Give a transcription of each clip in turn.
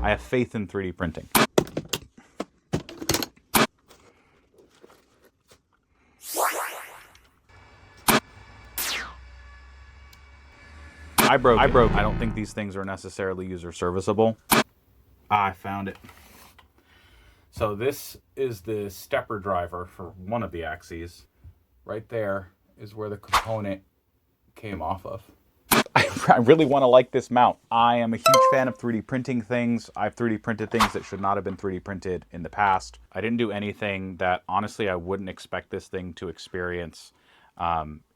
I have faith in 3D printing. I broke it. I don't think these things are necessarily user serviceable. I found it. So this is the stepper driver for one of the axes. Right there is where the component came off of. I really want to like this mount. I am a huge fan of 3D printing things. I've 3D printed things that should not have been 3D printed in the past. I didn't do anything that honestly I wouldn't expect this thing to experience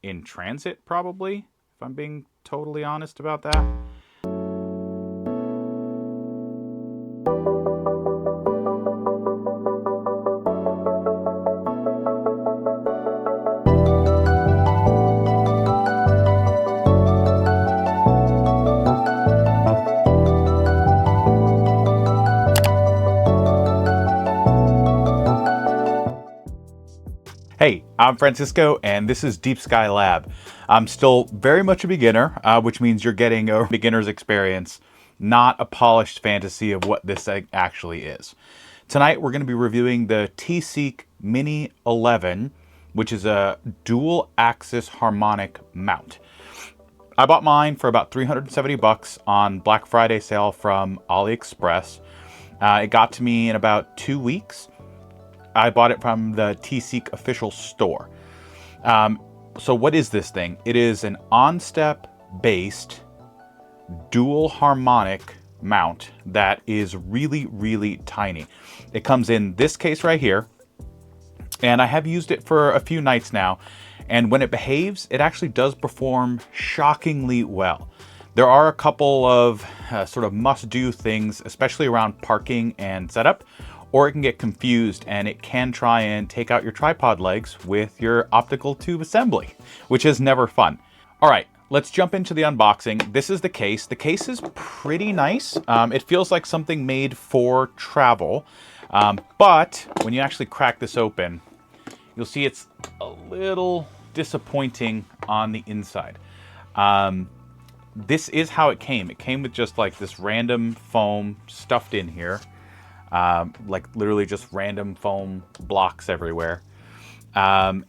in transit, probably, if I'm being totally honest about that. Hey, I'm Francisco, and this is Deep Sky Lab. I'm still very much a beginner, which means you're getting a beginner's experience, not a polished fantasy of what this actually is. Tonight, we're going to be reviewing the TeSeek Mini 11, which is a dual-axis harmonic mount. I bought mine for about 370 bucks on Black Friday sale from AliExpress. It got to me in about 2 weeks. I bought it from the TeSeek official store. So what is this thing? It is an ONSTEP based dual harmonic mount that is really, really tiny. It comes in this case right here, and I have used it for a few nights now, and when it behaves, it actually does perform shockingly well. There are a couple of sort of must-do things, especially around parking and setup, or it can get confused and it can try and take out your tripod legs with your optical tube assembly, which is never fun. All right, let's jump into the unboxing. This is the case. The case is pretty nice. It feels like something made for travel, but when you actually crack this open, you'll see it's a little disappointing on the inside. This is how it came. It came with just like this random foam stuffed in here. Like literally just random foam blocks everywhere. And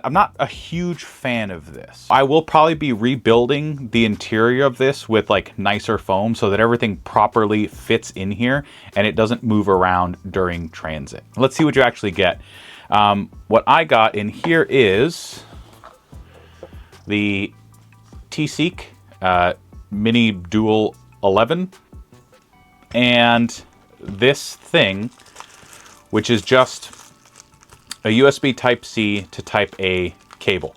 I'm not a huge fan of this. I will probably be rebuilding the interior of this with like nicer foam so that everything properly fits in here and it doesn't move around during transit. Let's see what you actually get. What I got in here is the TeSeek Mini Duo 11 and this thing, which is just a USB Type-C to Type-A cable.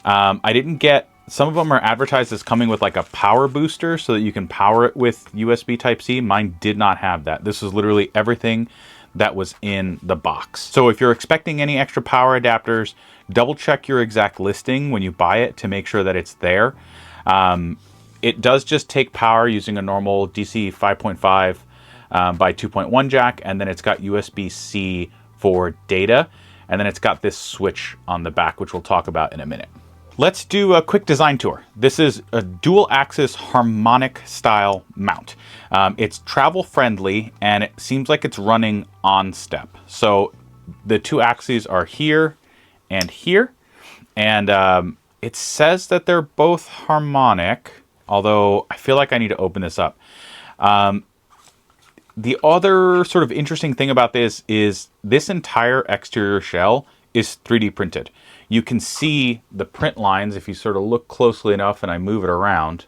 I didn't get, some of them are advertised as coming with like a power booster so that you can power it with USB Type-C. Mine did not have that. This is literally everything that was in the box. So if you're expecting any extra power adapters, double check your exact listing when you buy it to make sure that it's there. It does just take power using a normal DC 5.5 by 2.1 jack, and then it's got USB-C for data, and then it's got this switch on the back, which we'll talk about in a minute. Let's do a quick design tour. This is a dual-axis harmonic style mount. It's travel friendly, and it seems like it's running ONSTEP. So the two axes are here and here, and it says that they're both harmonic, although I feel like I need to open this up. The other sort of interesting thing about this is this entire exterior shell is 3D printed. You can see the print lines if you sort of look closely enough and I move it around.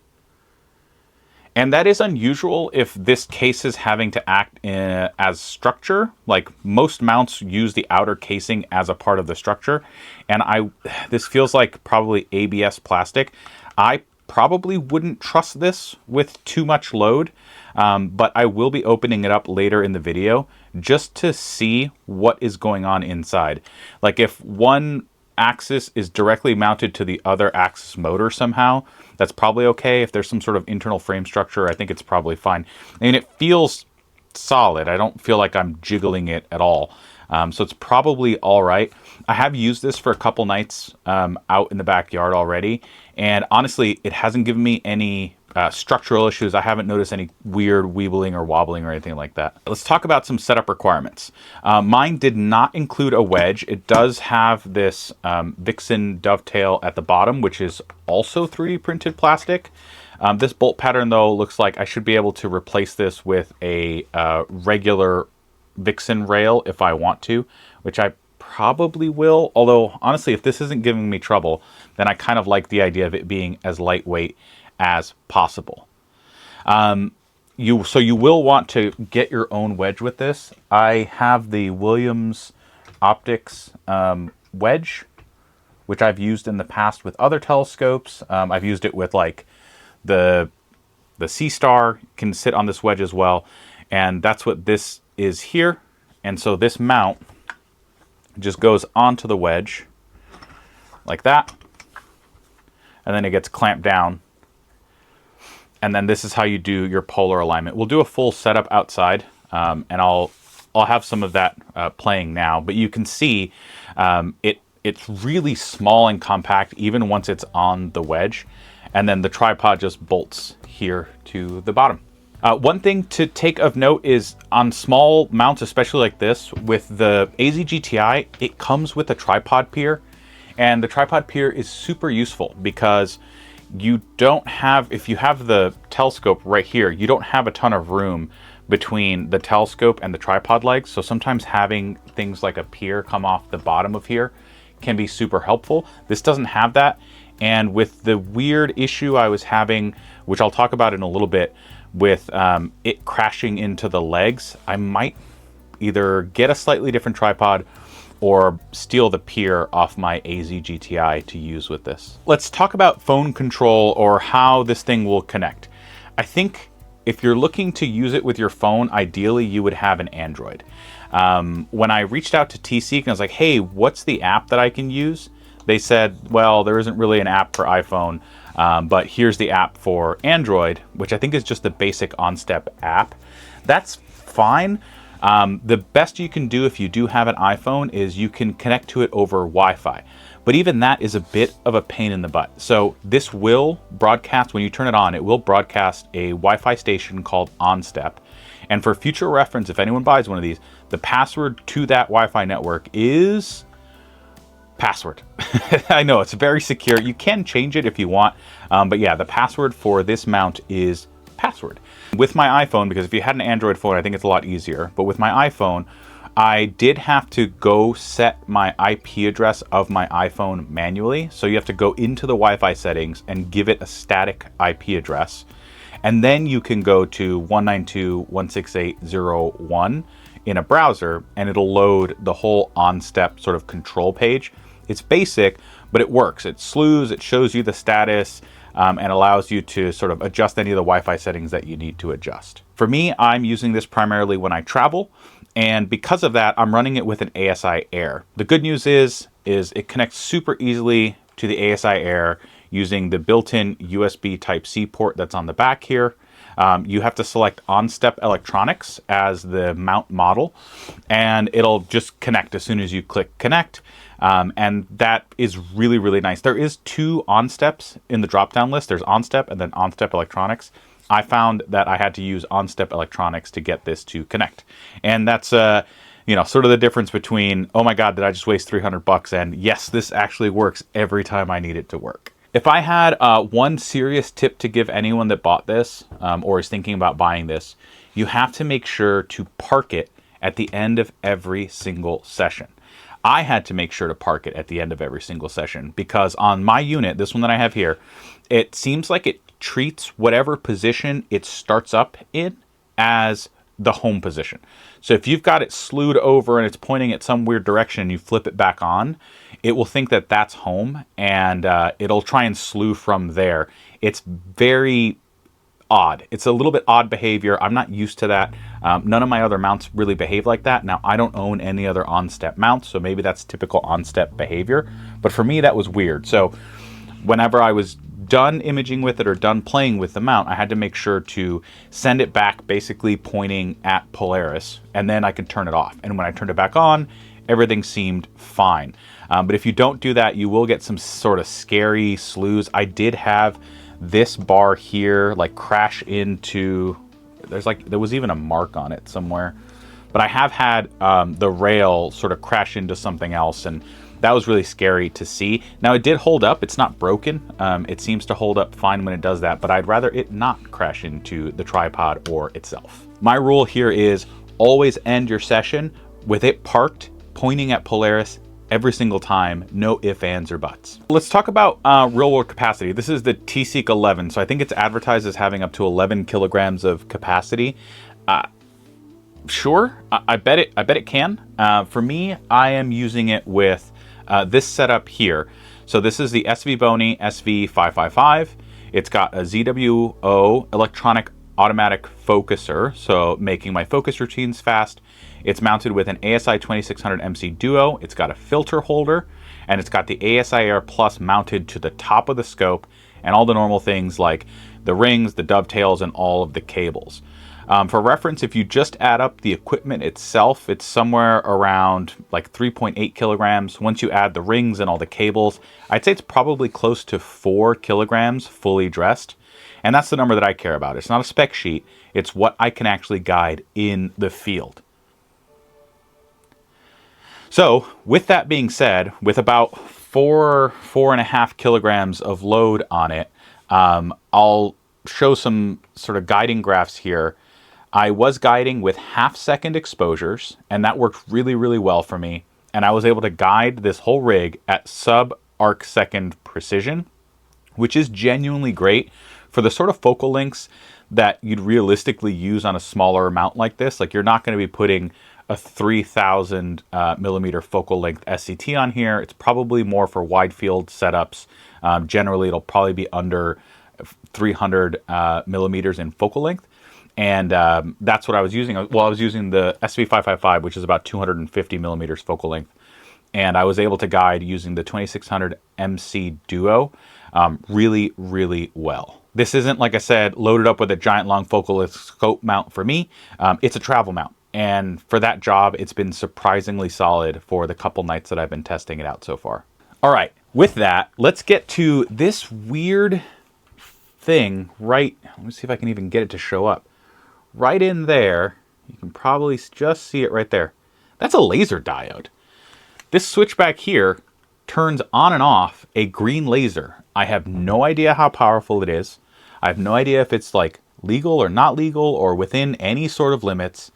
And that is unusual if this case is having to act as structure. Like most mounts use the outer casing as a part of the structure. And this feels like probably ABS plastic. I probably wouldn't trust this with too much load. But I will be opening it up later in the video just to see what is going on inside. Like if one axis is directly mounted to the other axis motor somehow, that's probably okay. If there's some sort of internal frame structure, I think it's probably fine. I mean, it feels solid. I don't feel like I'm jiggling it at all. So it's probably all right. I have used this for a couple nights out in the backyard already. And honestly, it hasn't given me any structural issues. I haven't noticed any weird weebling or wobbling or anything like that. Let's talk about some setup requirements. Mine did not include a wedge. It does have this Vixen dovetail at the bottom, which is also 3D printed plastic. This bolt pattern, though, looks like I should be able to replace this with a regular Vixen rail if I want to, which I probably will. Although, honestly, if this isn't giving me trouble, then I kind of like the idea of it being as lightweight as possible. So you will want to get your own wedge with this. I have the Williams Optics wedge, which I've used in the past with other telescopes. I've used it with like the C-Star can sit on this wedge as well, and that's what this is here. And so this mount just goes onto the wedge like that, and then it gets clamped down, and then this is how you do your polar alignment. We'll do a full setup outside, and I'll have some of that playing now, but you can see it's really small and compact even once it's on the wedge, and then the tripod just bolts here to the bottom. One thing to take of note is on small mounts, especially like this, with the AZ GTi, it comes with a tripod pier, and the tripod pier is super useful because you don't have, if you have the telescope right here, you don't have a ton of room between the telescope and the tripod legs. So sometimes having things like a pier come off the bottom of here can be super helpful. This doesn't have that. And with the weird issue I was having, which I'll talk about in a little bit, with it crashing into the legs, I might either get a slightly different tripod or steal the pier off my AZ GTi to use with this. Let's talk about phone control or how this thing will connect. I think if you're looking to use it with your phone, ideally you would have an Android. When I reached out to TeSeek and I was like, hey, what's the app that I can use? They said, well, there isn't really an app for iPhone, but here's the app for Android, which I think is just the basic ONSTEP app. That's fine. The best you can do if you do have an iPhone is you can connect to it over Wi-Fi. But even that is a bit of a pain in the butt. So this will broadcast, when you turn it on, it will broadcast a Wi-Fi station called ONSTEP. And for future reference, if anyone buys one of these, the password to that Wi-Fi network is password. I know it's very secure. You can change it if you want. But yeah, the password for this mount is password. With my iPhone, because if you had an Android phone, I think it's a lot easier. But with my iPhone, I did have to go set my IP address of my iPhone manually. So you have to go into the Wi-Fi settings and give it a static IP address. And then you can go to 192.168.0.1 in a browser, and it'll load the whole ONSTEP sort of control page. It's basic, but it works. It slews, it shows you the status, and allows you to sort of adjust any of the Wi-Fi settings that you need to adjust. For me, I'm using this primarily when I travel, and because of that, I'm running it with an ASIAIR. The good news is it connects super easily to the ASIAIR using the built-in USB Type-C port that's on the back here. You have to select ONSTEP Electronics as the mount model, and it'll just connect as soon as you click connect. And that is really, really nice. There is two ONSTEPs in the drop-down list. There's ONSTEP and then ONSTEP Electronics. I found that I had to use ONSTEP Electronics to get this to connect. And that's, sort of the difference between, oh my God, did I just waste $300? And yes, this actually works every time I need it to work. If I had one serious tip to give anyone that bought this or is thinking about buying this, you have to make sure to park it at the end of every single session. I had to make sure to park it at the end of every single session because on my unit, this one that I have here, it seems like it treats whatever position it starts up in as the home position. So if you've got it slewed over and it's pointing at some weird direction and you flip it back on, it will think that that's home, and it'll try and slew from there. It's very odd. It's a little bit odd behavior. I'm not used to that. None of my other mounts really behave like that. Now, I don't own any other ONSTEP mounts, so maybe that's typical ONSTEP behavior. But for me, that was weird. So whenever I was done imaging with it or done playing with the mount, I had to make sure to send it back basically pointing at Polaris, and then I could turn it off. And when I turned it back on, everything seemed fine. But if you don't do that, you will get some sort of scary slews. I did have this bar here like crash into, there was even a mark on it somewhere, but I have had the rail sort of crash into something else, and that was really scary to see. Now it did hold up, it's not broken. It seems to hold up fine when it does that, but I'd rather it not crash into the tripod or itself. My rule here is always end your session with it parked, pointing at Polaris every single time, no ifs, ands, or buts. Let's talk about real world capacity. This is the TeSeek 11, so I think it's advertised as having up to 11 kilograms of capacity. Sure, I bet it can. For me, I am using it with this setup here. So this is the SV Bony SV555. It's got a ZWO electronic automatic focuser, so making my focus routines fast. It's mounted with an ASI2600MC Duo. It's got a filter holder, and it's got the ASIAIR Plus mounted to the top of the scope, and all the normal things like the rings, the dovetails, and all of the cables. For reference, if you just add up the equipment itself, it's somewhere around like 3.8 kilograms. Once you add the rings and all the cables, I'd say it's probably close to 4 kilograms fully dressed. And that's the number that I care about. It's not a spec sheet. It's what I can actually guide in the field. So with that being said, with about 4.5 kilograms of load on it, I'll show some sort of guiding graphs here. I was guiding with half-second exposures, and that worked really, really well for me. And I was able to guide this whole rig at sub-arc-second precision, which is genuinely great for the sort of focal lengths that you'd realistically use on a smaller mount like this. Like, you're not going to be putting a 3000 millimeter focal length SCT on here. It's probably more for wide field setups. Generally, it'll probably be under 300 millimeters in focal length. And that's what I was using. Well, I was using the SV555, which is about 250 millimeters focal length. And I was able to guide using the 2600MC Duo really, really well. This isn't, like I said, loaded up with a giant long focal scope mount for me. It's a travel mount. And for that job, it's been surprisingly solid for the couple nights that I've been testing it out so far. All right, with that, let's get to this weird thing right, let me see if I can even get it to show up. Right in there, you can probably just see it right there. That's a laser diode. This switch back here turns on and off a green laser. I have no idea how powerful it is. I have no idea if it's like legal or not legal or within any sort of limits.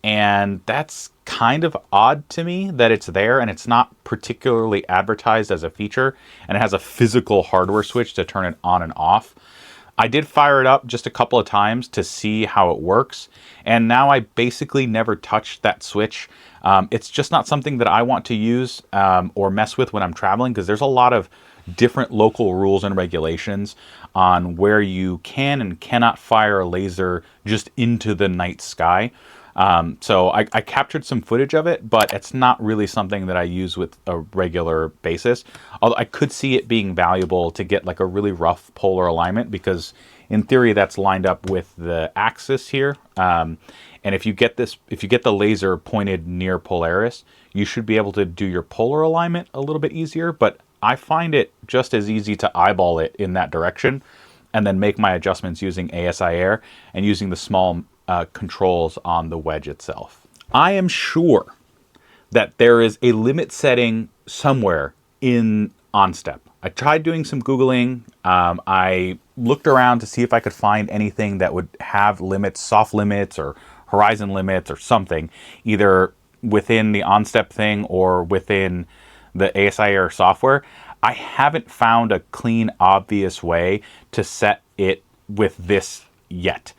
And that's kind of odd to me that it's there and it's not particularly advertised as a feature, and it has a physical hardware switch to turn it on and off. I did fire it up just a couple of times to see how it works, and now I basically never touched that switch. It's just not something that I want to use or mess with when I'm traveling, because there's a lot of different local rules and regulations on where you can and cannot fire a laser just into the night sky. So I captured some footage of it, but it's not really something that I use with a regular basis. Although I could see it being valuable to get like a really rough polar alignment, because in theory that's lined up with the axis here. And if you get the laser pointed near Polaris, you should be able to do your polar alignment a little bit easier, but I find it just as easy to eyeball it in that direction and then make my adjustments using ASIAIR and using the small controls on the wedge itself. I am sure that there is a limit setting somewhere in ONSTEP. I tried doing some Googling. I looked around to see if I could find anything that would have limits, soft limits or horizon limits or something, either within the ONSTEP thing or within the ASIAIR software. I haven't found a clean, obvious way to set it with this yet.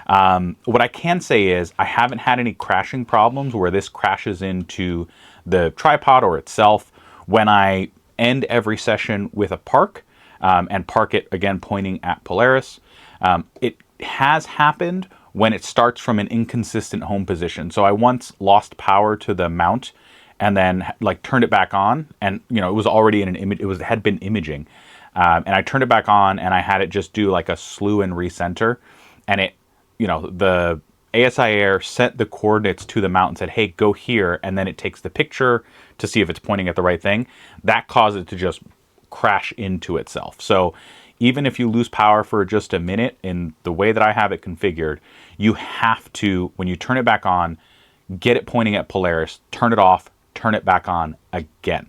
What I can say is I haven't had any crashing problems where this crashes into the tripod or itself when I end every session with a park and park it again pointing at Polaris. It has happened when it starts from an inconsistent home position. So I once lost power to the mount and then like turned it back on, and you know, it was already in an image, it had been imaging, and I turned it back on and I had it just do like a slew and recenter, and it, you know, the ASIAIR sent the coordinates to the mount and said, hey, go here, and then it takes the picture to see if it's pointing at the right thing. That caused it to just crash into itself. So even if you lose power for just a minute, in the way that I have it configured, you have to, when you turn it back on, get it pointing at Polaris, turn it off, turn it back on again.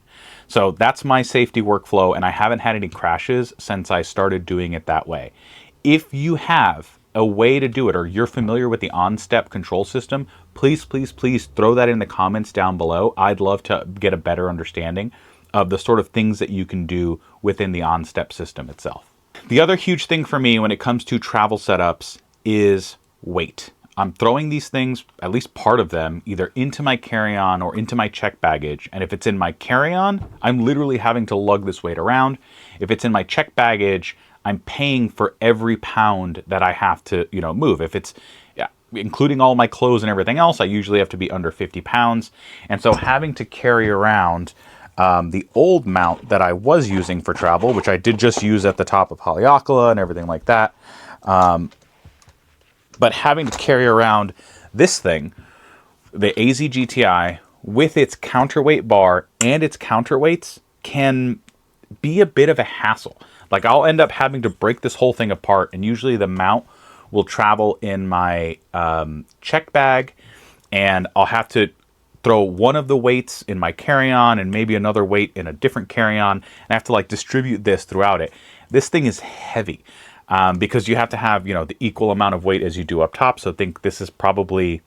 So that's my safety workflow, and I haven't had any crashes since I started doing it that way. If you have a way to do it, or you're familiar with the ONSTEP control system, please, please, please throw that in the comments down below. I'd love to get a better understanding of the sort of things that you can do within the ONSTEP system itself. The other huge thing for me when it comes to travel setups is weight. I'm throwing these things, at least part of them, either into my carry-on or into my check baggage. And if it's in my carry-on, I'm literally having to lug this weight around. If it's in my check baggage, I'm paying for every pound that I have to, move. If it's, including all my clothes and everything else, I usually have to be under 50 pounds. And so having to carry around the old mount that I was using for travel, which I did just use at the top of Haleakala and everything like that, but having to carry around this thing, the AZ GTi, with its counterweight bar and its counterweights, can be a bit of a hassle. Like, I'll end up having to break this whole thing apart, and usually the mount will travel in my check bag, and I'll have to throw one of the weights in my carry-on and maybe another weight in a different carry-on, and I have to like distribute this throughout it. This thing is heavy. Because you have to have, the equal amount of weight as you do up top. So I think this is probably,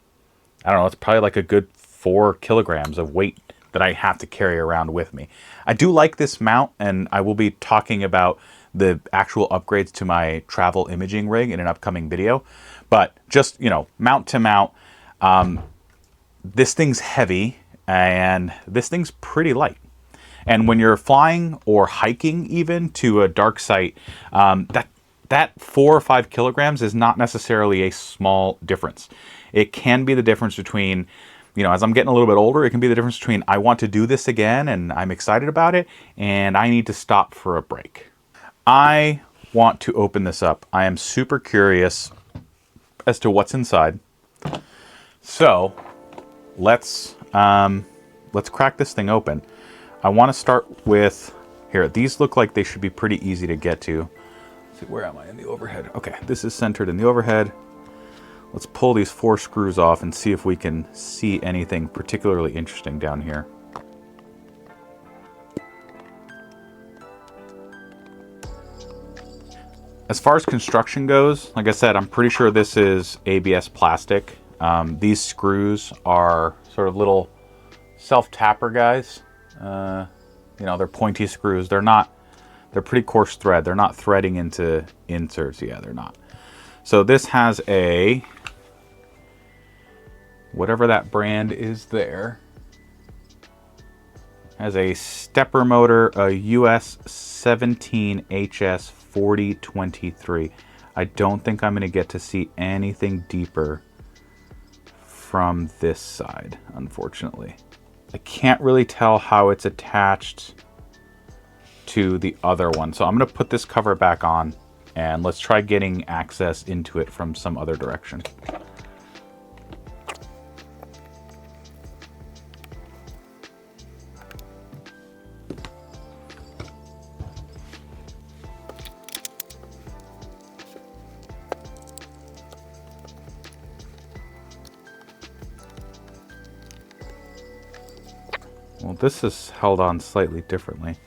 I don't know, it's probably like a good 4 kilograms of weight that I have to carry around with me. I do like this mount, and I will be talking about the actual upgrades to my travel imaging rig in an upcoming video. But just, mount to mount, this thing's heavy, and this thing's pretty light. And when you're flying or hiking even to a dark site, that 4 or 5 kilograms is not necessarily a small difference. It can be the difference between, as I'm getting a little bit older, it can be the difference between I want to do this again and I'm excited about it, and I need to stop for a break. I want to open this up. I am super curious as to what's inside. So let's crack this thing open. I want to start with, here, these look like they should be pretty easy to get to. Where am I in the overhead? Okay, this is centered in the overhead. Let's pull these 4 screws off and see if we can see anything particularly interesting down here. As far as construction goes, like I said, I'm pretty sure this is ABS plastic. These screws are sort of little self-tapper guys. They're pointy screws. They're pretty coarse thread. They're not threading into inserts. Yeah, they're not. So this has a, whatever that brand is there, has a stepper motor, a US 17 HS 4023. I don't think I'm going to get to see anything deeper from this side, unfortunately. I can't really tell how it's attached to the other one. So I'm going to put this cover back on and let's try getting access into it from some other direction. Well, this is held on slightly differently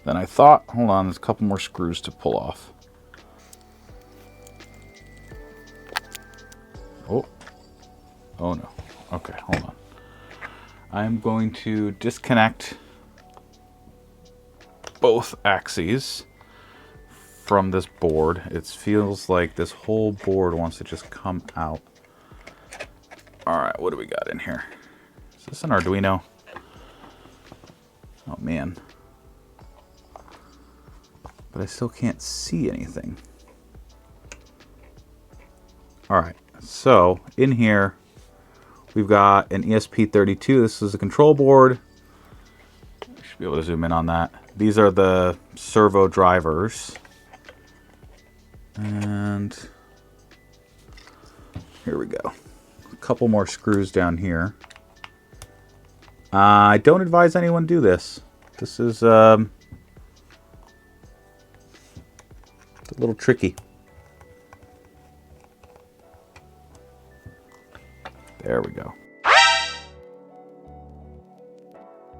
than I thought. Hold on, there's a couple more screws to pull off. Oh no. Okay, hold on. I'm going to disconnect both axes from this board. It feels like this whole board wants to just come out. All right, what do we got in here? Is this an Arduino? Oh man. But I still can't see anything. All right, so in here we've got an ESP32. This is a control board. I should be able to zoom in on that. These are the servo drivers. And here we go. A couple more screws down here. I don't advise anyone do this. This is a little tricky. There we go.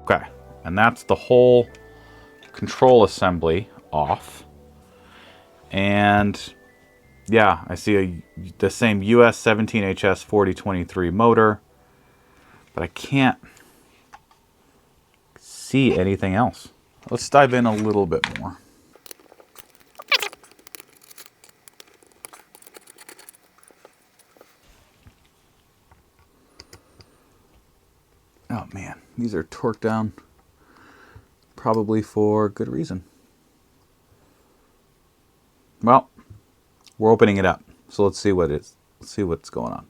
Okay, and that's the whole control assembly off. And yeah, I see the same US 17HS 4023 motor, but I can't see anything else. Let's dive in a little bit more. Oh man, these are torqued down, probably for good reason. Well, we're opening it up, so let's see what it is. Let's see what's going on,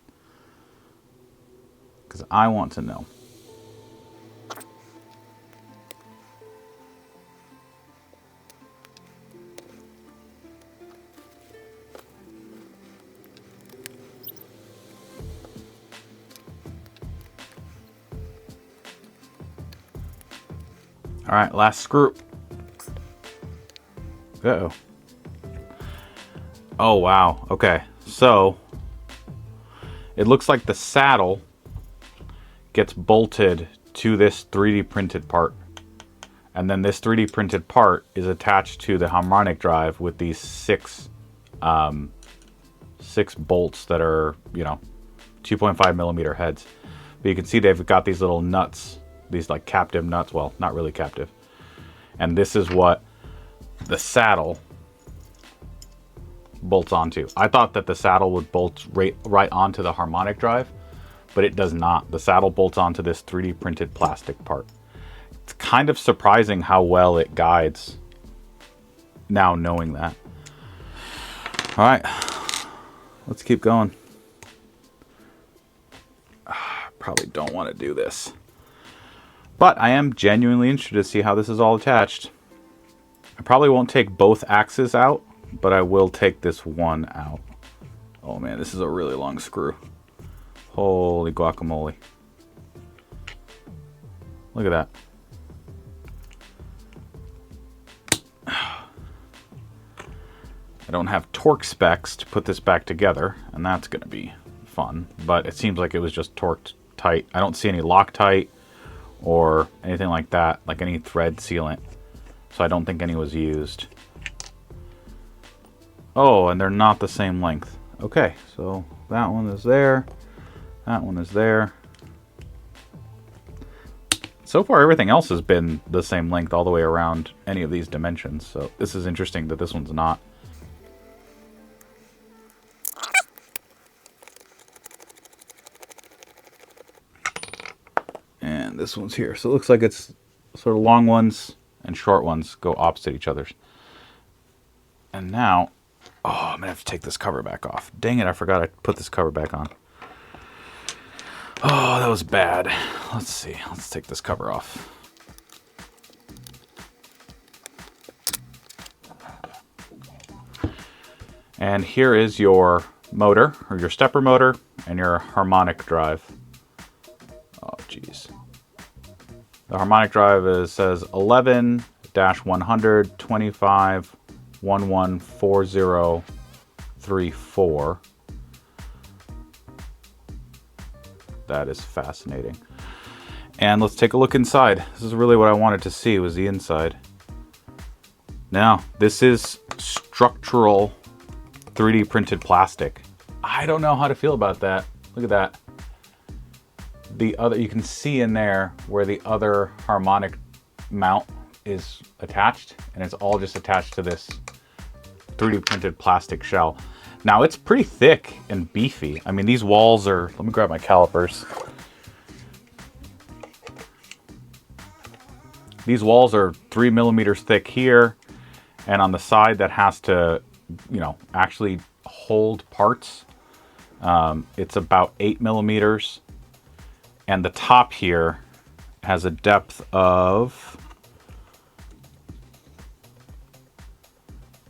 because I want to know. All right, last screw. Uh-oh. Oh, wow. Okay, so it looks like the saddle gets bolted to this 3D printed part. And then this 3D printed part is attached to the Harmonic drive with these six bolts that are, 2.5 millimeter heads. But you can see they've got these little nuts, these like captive nuts. Well, not really captive. And this is what the saddle bolts onto. I thought that the saddle would bolt right onto the Harmonic drive, but it does not. The saddle bolts onto this 3D printed plastic part. It's kind of surprising how well it guides now knowing that. All right, let's keep going. Probably don't want to do this, but I am genuinely interested to see how this is all attached. I probably won't take both axes out, but I will take this one out. Oh man, this is a really long screw. Holy guacamole. Look at that. I don't have torque specs to put this back together, and that's going to be fun, but it seems like it was just torqued tight. I don't see any Loctite or anything like that, like any thread sealant, so I don't think any was used. Oh, and they're not the same length. Okay, so that one is there, that one is there. So far everything else has been the same length all the way around any of these dimensions, so this is interesting that this one's not. And this one's here. So it looks like it's sort of long ones and short ones go opposite each other. And now, oh, I'm gonna have to take this cover back off. Dang it, I forgot I put this cover back on. Oh, that was bad. Let's see, let's take this cover off. And here is your motor, or your stepper motor, and your Harmonic drive. Oh, geez. The Harmonic drive says 11-100-25-114034. That is fascinating. And let's take a look inside. This is really what I wanted to see, was the inside. Now, this is structural 3D printed plastic. I don't know how to feel about that. Look at that. The other, you can see in there where the other Harmonic mount is attached, and it's all just attached to this 3D printed plastic shell. Now it's pretty thick and beefy. I mean, these walls are, let me grab my calipers. These walls are 3 millimeters thick here, and on the side that has to, actually hold parts, it's about 8 millimeters. And the top here has a depth of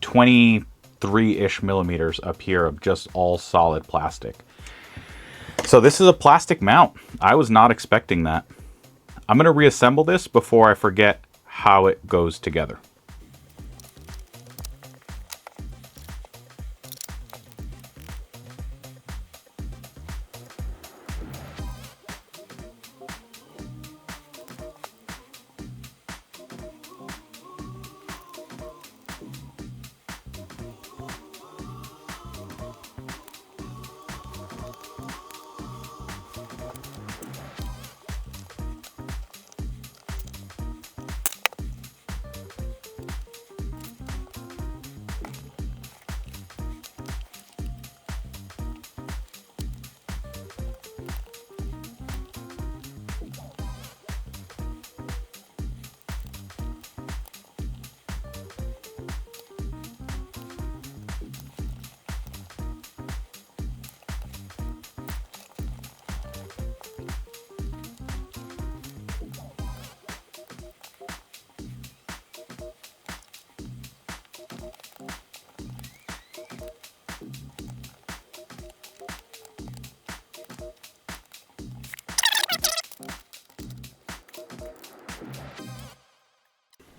23-ish millimeters up here of just all solid plastic. So this is a plastic mount. I was not expecting that. I'm going to reassemble this before I forget how it goes together.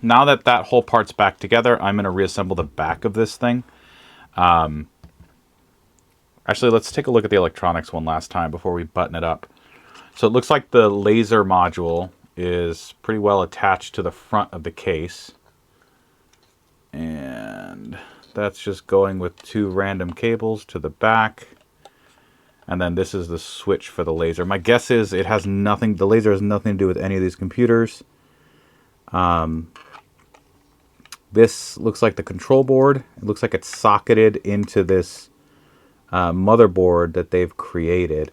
now that that whole part's back together, I'm going to reassemble the back of this thing. Actually, let's take a look at the electronics one last time before we button it up. So it looks like the laser module is pretty well attached to the front of the case. And that's just going with 2 random cables to the back. And then this is the switch for the laser. My guess is it has nothing, the laser has nothing to do with any of these computers. This looks like the control board. It looks like it's socketed into this motherboard that they've created.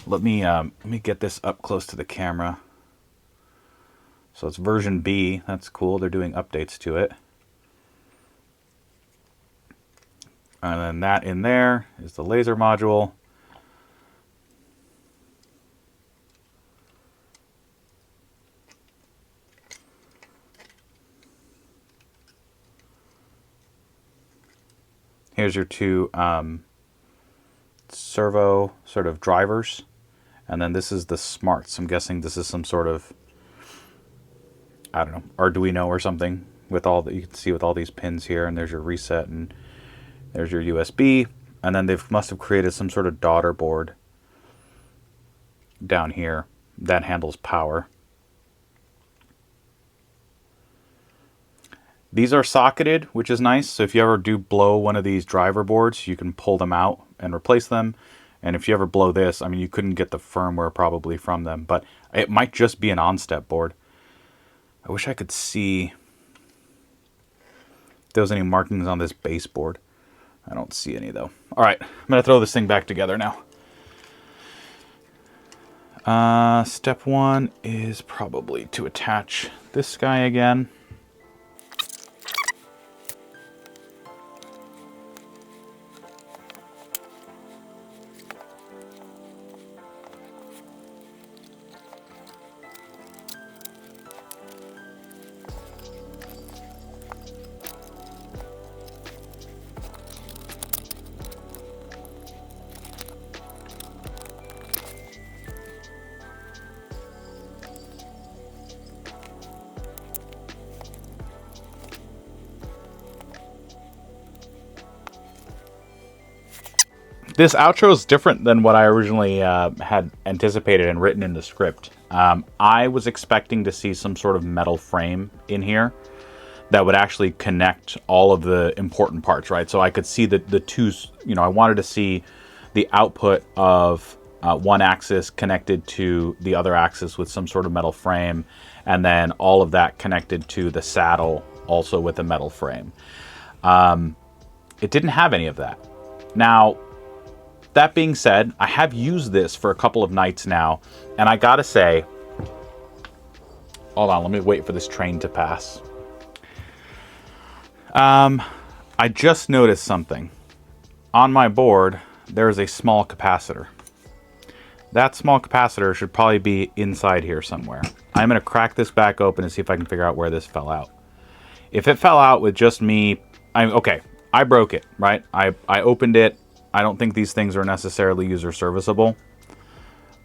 Let me get this up close to the camera. So it's version B. That's cool. They're doing updates to it. And then that in there is the laser module. Here's your 2 servo sort of drivers. And then this is the smarts. I'm guessing this is some sort of, I don't know, Arduino or something with all that you can see with all these pins here. And there's your reset and there's your USB. And then they must have created some sort of daughter board down here that handles power. These are socketed, which is nice. So if you ever do blow one of these driver boards, you can pull them out and replace them. And if you ever blow this, I mean, you couldn't get the firmware probably from them, but it might just be an ONSTEP board. I wish I could see if there was any markings on this baseboard. I don't see any though. All right, I'm gonna throw this thing back together now. Step 1 is probably to attach this guy again. This outro is different than what I originally had anticipated and written in the script. I was expecting to see some sort of metal frame in here that would actually connect all of the important parts, right? So I could see the 2, you know, I wanted to see the output of one axis connected to the other axis with some sort of metal frame, and then all of that connected to the saddle also with a metal frame. It didn't have any of that. Now, that being said, I have used this for a couple of nights now, and I gotta say, hold on, let me wait for this train to pass. I just noticed something. On my board, there's a small capacitor. That small capacitor should probably be inside here somewhere. I'm gonna crack this back open and see if I can figure out where this fell out. If it fell out with just me, okay, I broke it, right? I opened it. I don't think these things are necessarily user serviceable,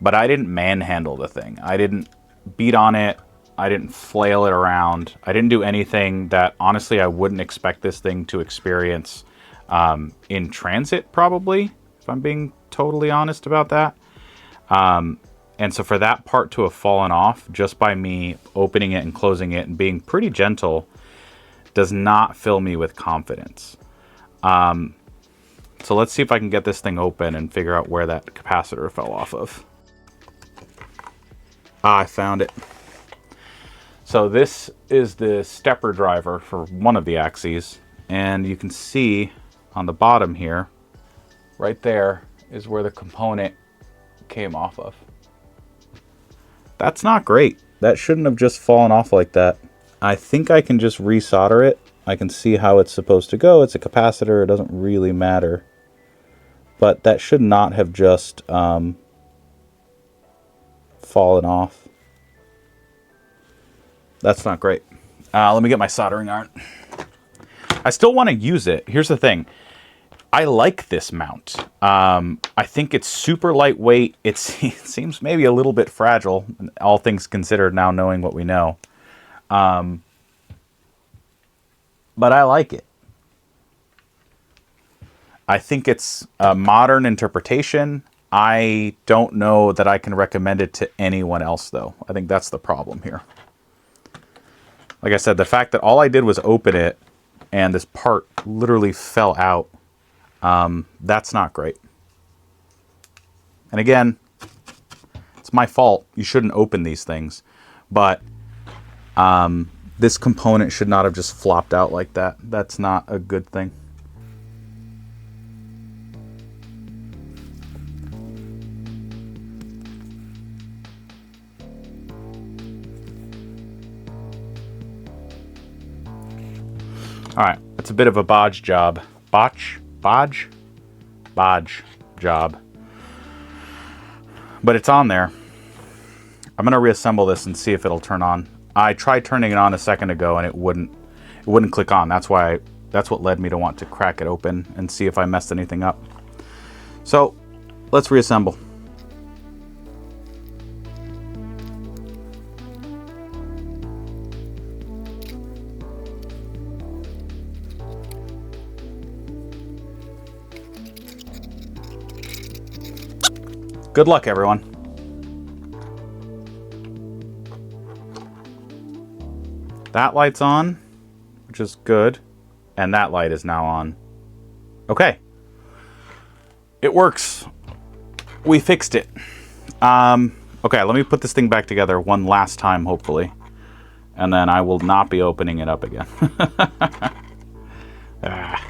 but I didn't manhandle the thing. I didn't beat on it. I didn't flail it around. I didn't do anything that honestly I wouldn't expect this thing to experience in transit, probably, if I'm being totally honest about that. And so for that part to have fallen off just by me opening it and closing it and being pretty gentle does not fill me with confidence. So let's see if I can get this thing open and figure out where that capacitor fell off of. Ah, I found it. So this is the stepper driver for one of the axes. And you can see on the bottom here, right there is where the component came off of. That's not great. That shouldn't have just fallen off like that. I think I can just resolder it. I can see how it's supposed to go. It's a capacitor. It doesn't really matter. But that should not have just fallen off. That's not great. Let me get my soldering iron. I still want to use it. Here's the thing. I like this mount. I think it's super lightweight. It seems maybe a little bit fragile, all things considered now knowing what we know. but I like it. I think it's a modern interpretation. I don't know that I can recommend it to anyone else, though. I think that's the problem here. Like I said, the fact that all I did was open it and this part literally fell out, that's not great. And again, it's my fault. You shouldn't open these things. But this component should not have just flopped out like that. That's not a good thing. All right, it's a bit of a bodge job. Bodge job. But it's on there. I'm gonna reassemble this and see if it'll turn on. I tried turning it on a second ago and it wouldn't click on. That's what led me to want to crack it open and see if I messed anything up. So let's reassemble. Good luck, everyone. That light's on, which is good. And that light is now on. Okay. It works. We fixed it. Okay, let me put this thing back together one last time, hopefully. And then I will not be opening it up again. Ah.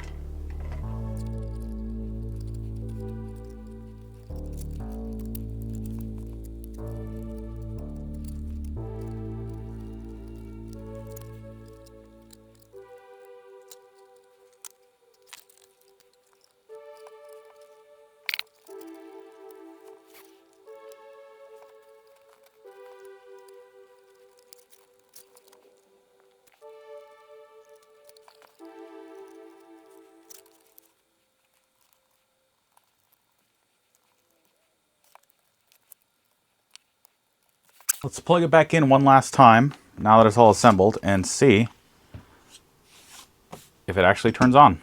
Let's plug it back in one last time, now that it's all assembled, and see if it actually turns on.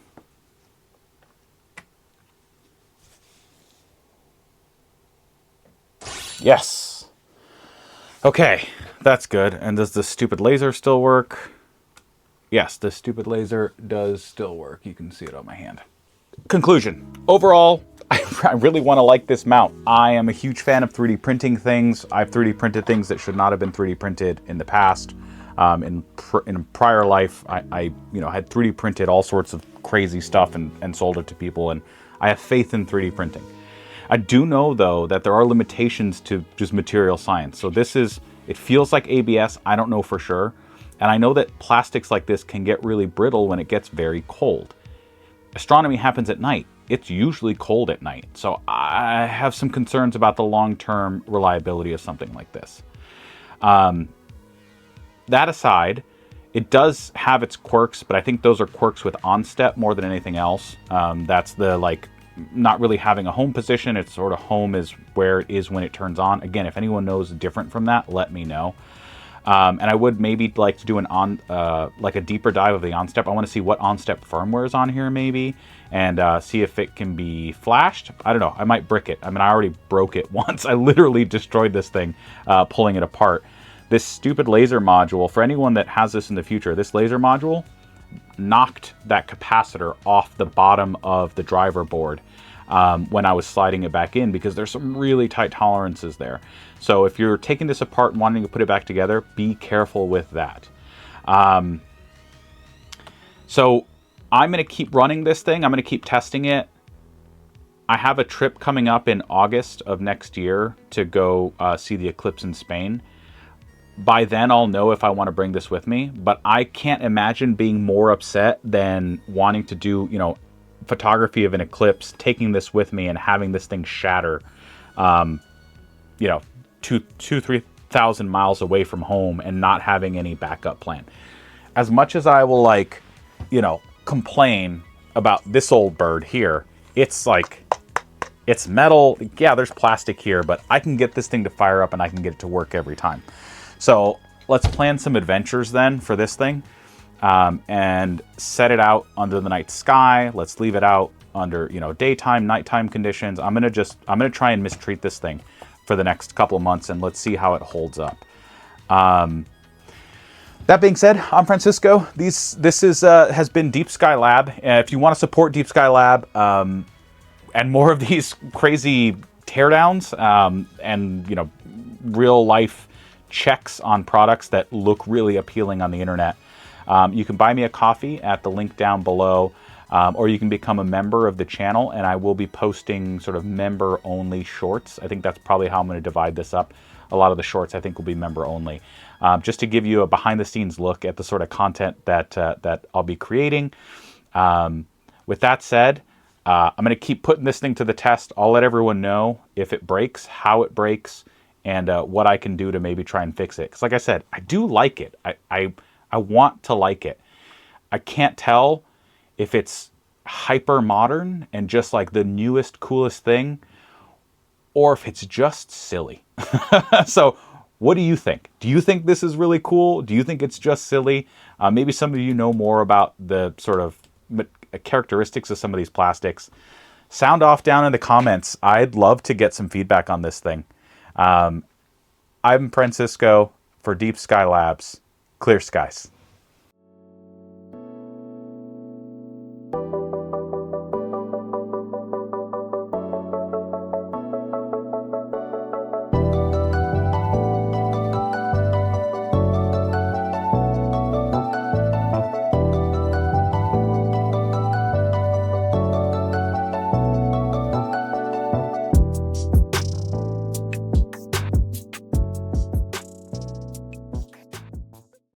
Yes. Okay, that's good. And does the stupid laser still work? Yes, the stupid laser does still work. You can see it on my hand. Conclusion. Overall, I really want to like this mount. I am a huge fan of 3D printing things. I've 3D printed things that should not have been 3D printed in the past. In prior life, I had 3D printed all sorts of crazy stuff and sold it to people, and I have faith in 3D printing. I do know, though, that there are limitations to just material science. So it feels like ABS. I don't know for sure. And I know that plastics like this can get really brittle when it gets very cold. Astronomy happens at night. It's usually cold at night. So I have some concerns about the long-term reliability of something like this. That aside, it does have its quirks, but I think those are quirks with ONSTEP more than anything else. That's the, not really having a home position. It's sort of home is where it is when it turns on. Again, if anyone knows different from that, let me know. And I would maybe like to do a deeper dive of the ONSTEP. I want to see what ONSTEP firmware is on here maybe, and see if it can be flashed. I don't know. I might brick it. I mean, I already broke it once. I literally destroyed this thing pulling it apart. This stupid laser module, for anyone that has this in the future, this laser module knocked that capacitor off the bottom of the driver board when I was sliding it back in, because there's some really tight tolerances there. So if you're taking this apart and wanting to put it back together, be careful with that. So I'm going to keep running this thing. I'm going to keep testing it. I have a trip coming up in August of next year to go see the eclipse in Spain. By then, I'll know if I want to bring this with me, but I can't imagine being more upset than wanting to do, photography of an eclipse, taking this with me and having this thing shatter, 3,000 miles away from home and not having any backup plan. As much as I will complain about this old bird here, it's metal. Yeah, there's plastic here, but I can get this thing to fire up and I can get it to work every time. So let's plan some adventures then for this thing. and set it out under the night sky. Let's leave it out under, you know, daytime, nighttime conditions. I'm gonna try and mistreat this thing for the next couple of months, and let's see how it holds up. That being said, I'm Francisco. This has been Deep Sky Lab. If you want to support Deep Sky Lab and more of these crazy teardowns and, you know, real life checks on products that look really appealing on the internet, you can buy me a coffee at the link down below, or you can become a member of the channel, and I will be posting sort of member-only shorts. I think that's probably how I'm going to divide this up. A lot of the shorts I think will be member-only, just to give you a behind-the-scenes look at the sort of content that that I'll be creating. With that said, I'm going to keep putting this thing to the test. I'll let everyone know if it breaks, how it breaks, and what I can do to maybe try and fix it. Because like I said, I do like it. I want to like it. I can't tell if it's hyper modern and just like the newest, coolest thing, or if it's just silly. So what do you think? Do you think this is really cool? Do you think it's just silly? Maybe some of you know more about the sort of characteristics of some of these plastics. Sound off down in the comments. I'd love to get some feedback on this thing. I'm Francisco for Deep Sky Labs. Clear skies.